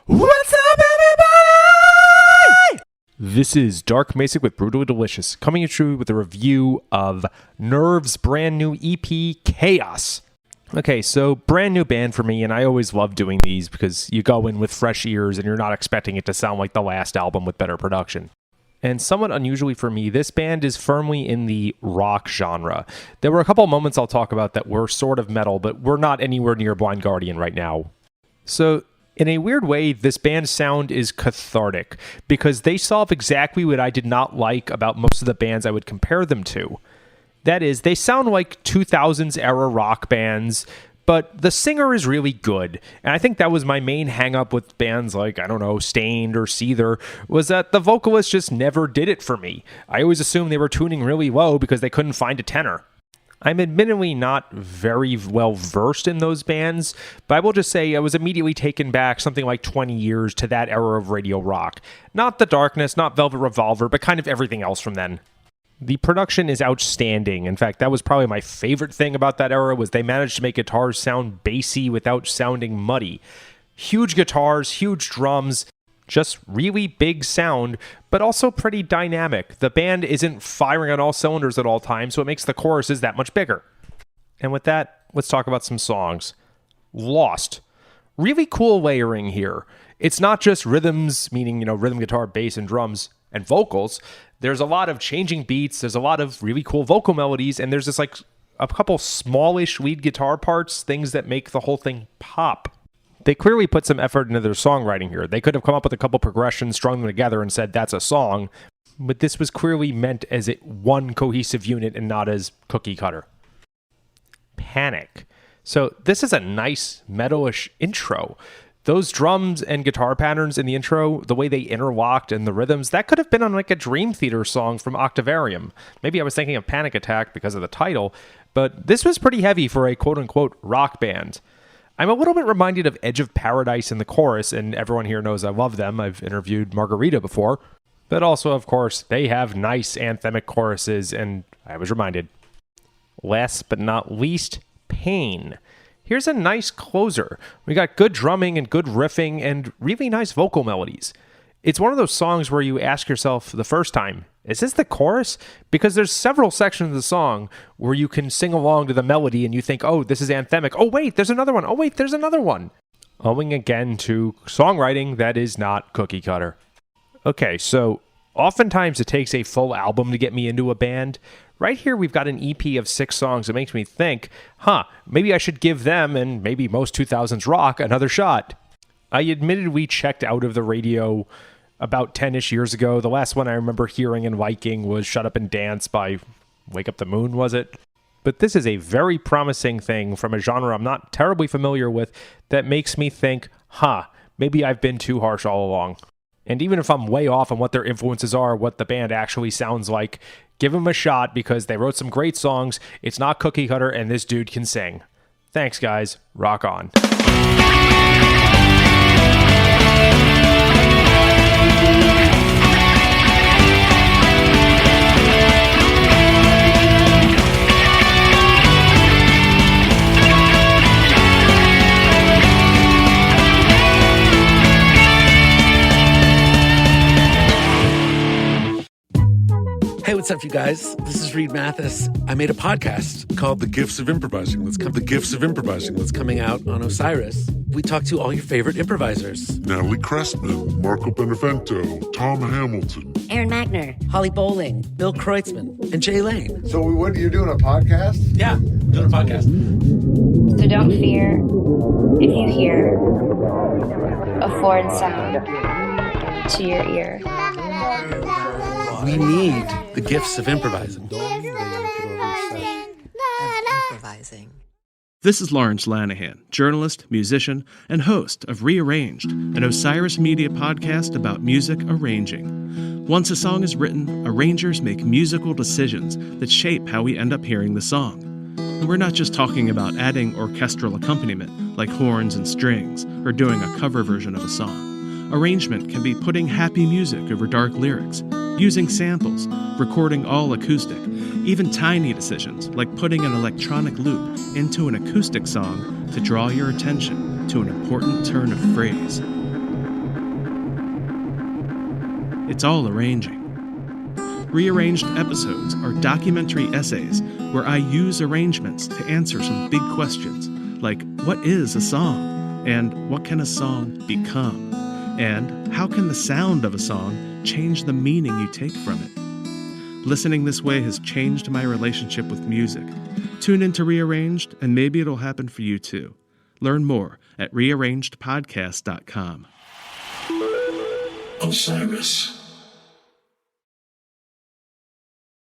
What's up, everybody? This is Dark Macek with Brutally Delicious, coming at you with a review of Nerv's brand new EP, Chaos. Okay, so brand new band for me, and I always love doing these because you go in with fresh ears and you're not expecting it to sound like the last album with better production. And somewhat unusually for me, this band is firmly in the rock genre. There were a couple moments I'll talk about that were sort of metal, but we're not anywhere near Blind Guardian right now. So, in a weird way, this band's sound is cathartic because they solve exactly what I did not like about most of the bands I would compare them to. That is, they sound like 2000s era rock bands, but the singer is really good. And I think that was my main hang-up with bands like, I don't know, Stained or Seether, was that the vocalist just never did it for me. I always assumed they were tuning really low because they couldn't find a tenor. I'm admittedly not very well versed in those bands, but I will just say I was immediately taken back something like 20 years to that era of radio rock. Not The Darkness, not Velvet Revolver, but kind of everything else from then. The production is outstanding. In fact, that was probably my favorite thing about that era was they managed to make guitars sound bassy without sounding muddy. Huge guitars, huge drums, just really big sound, but also pretty dynamic. The band isn't firing on all cylinders at all times, so it makes the choruses that much bigger. And with that, let's talk about some songs. Lost. Really cool layering here. It's not just rhythms, meaning, rhythm guitar, bass, and drums, and vocals. There's a lot of changing beats, there's a lot of really cool vocal melodies, and there's just like a couple smallish lead guitar parts, things that make the whole thing pop. They clearly put some effort into their songwriting here. They could have come up with a couple progressions, strung them together, and said, that's a song. But this was clearly meant as one cohesive unit and not as cookie cutter. Panic. So this is a nice, metal-ish intro. Those drums and guitar patterns in the intro, the way they interlocked and the rhythms, that could have been on like a Dream Theater song from Octavarium. Maybe I was thinking of Panic Attack because of the title, but this was pretty heavy for a quote-unquote rock band. I'm a little bit reminded of Edge of Paradise in the chorus, and everyone here knows I love them. I've interviewed Margarita before. But also, of course, they have nice anthemic choruses, and I was reminded. Last but not least, Pain. Here's a nice closer. We got good drumming and good riffing and really nice vocal melodies. It's one of those songs where you ask yourself the first time, is this the chorus? Because there's several sections of the song where you can sing along to the melody and you think, oh, this is anthemic. Oh, wait, there's another one. Oh, wait, there's another one. Owing again to songwriting that is not cookie cutter. Okay, so oftentimes it takes a full album to get me into a band. Right here, we've got an EP of 6 songs that makes me think, maybe I should give them, and maybe most 2000s rock, another shot. I admitted we checked out of the radio about 10-ish years ago. The last one I remember hearing and liking was Shut Up and Dance by Wake Up the Moon, was it? But this is a very promising thing from a genre I'm not terribly familiar with that makes me think, maybe I've been too harsh all along. And even if I'm way off on what their influences are, what the band actually sounds like, give them a shot because they wrote some great songs, it's not cookie cutter, and this dude can sing. Thanks, guys. Rock on. Hey, what's up, you guys? This is Reed Mathis. I made a podcast called The Gifts of Improvising. The Gifts of Improvising. That's coming out on Osiris. We talk to all your favorite improvisers. Natalie Cressman, Marco Benevento, Tom Hamilton, Aaron Magner, Holly Bowling, Bill Kreutzmann, and Jay Lane. So what are you doing, a podcast? Yeah, doing a podcast. So don't fear if you hear a foreign sound to your ear. We need the gifts of improvising. This is Lawrence Lanahan, journalist, musician, and host of Rearranged, an Osiris Media podcast about music arranging. Once a song is written, arrangers make musical decisions that shape how we end up hearing the song. And we're not just talking about adding orchestral accompaniment like horns and strings or doing a cover version of a song. Arrangement can be putting happy music over dark lyrics, using samples, recording all acoustic, even tiny decisions like putting an electronic loop into an acoustic song to draw your attention to an important turn of phrase. It's all arranging. Rearranged episodes are documentary essays where I use arrangements to answer some big questions, like what is a song? And what can a song become? And how can the sound of a song change the meaning you take from it? Listening this way has changed my relationship with music. Tune into Rearranged, and maybe it'll happen for you too. Learn more at rearrangedpodcast.com. Osiris.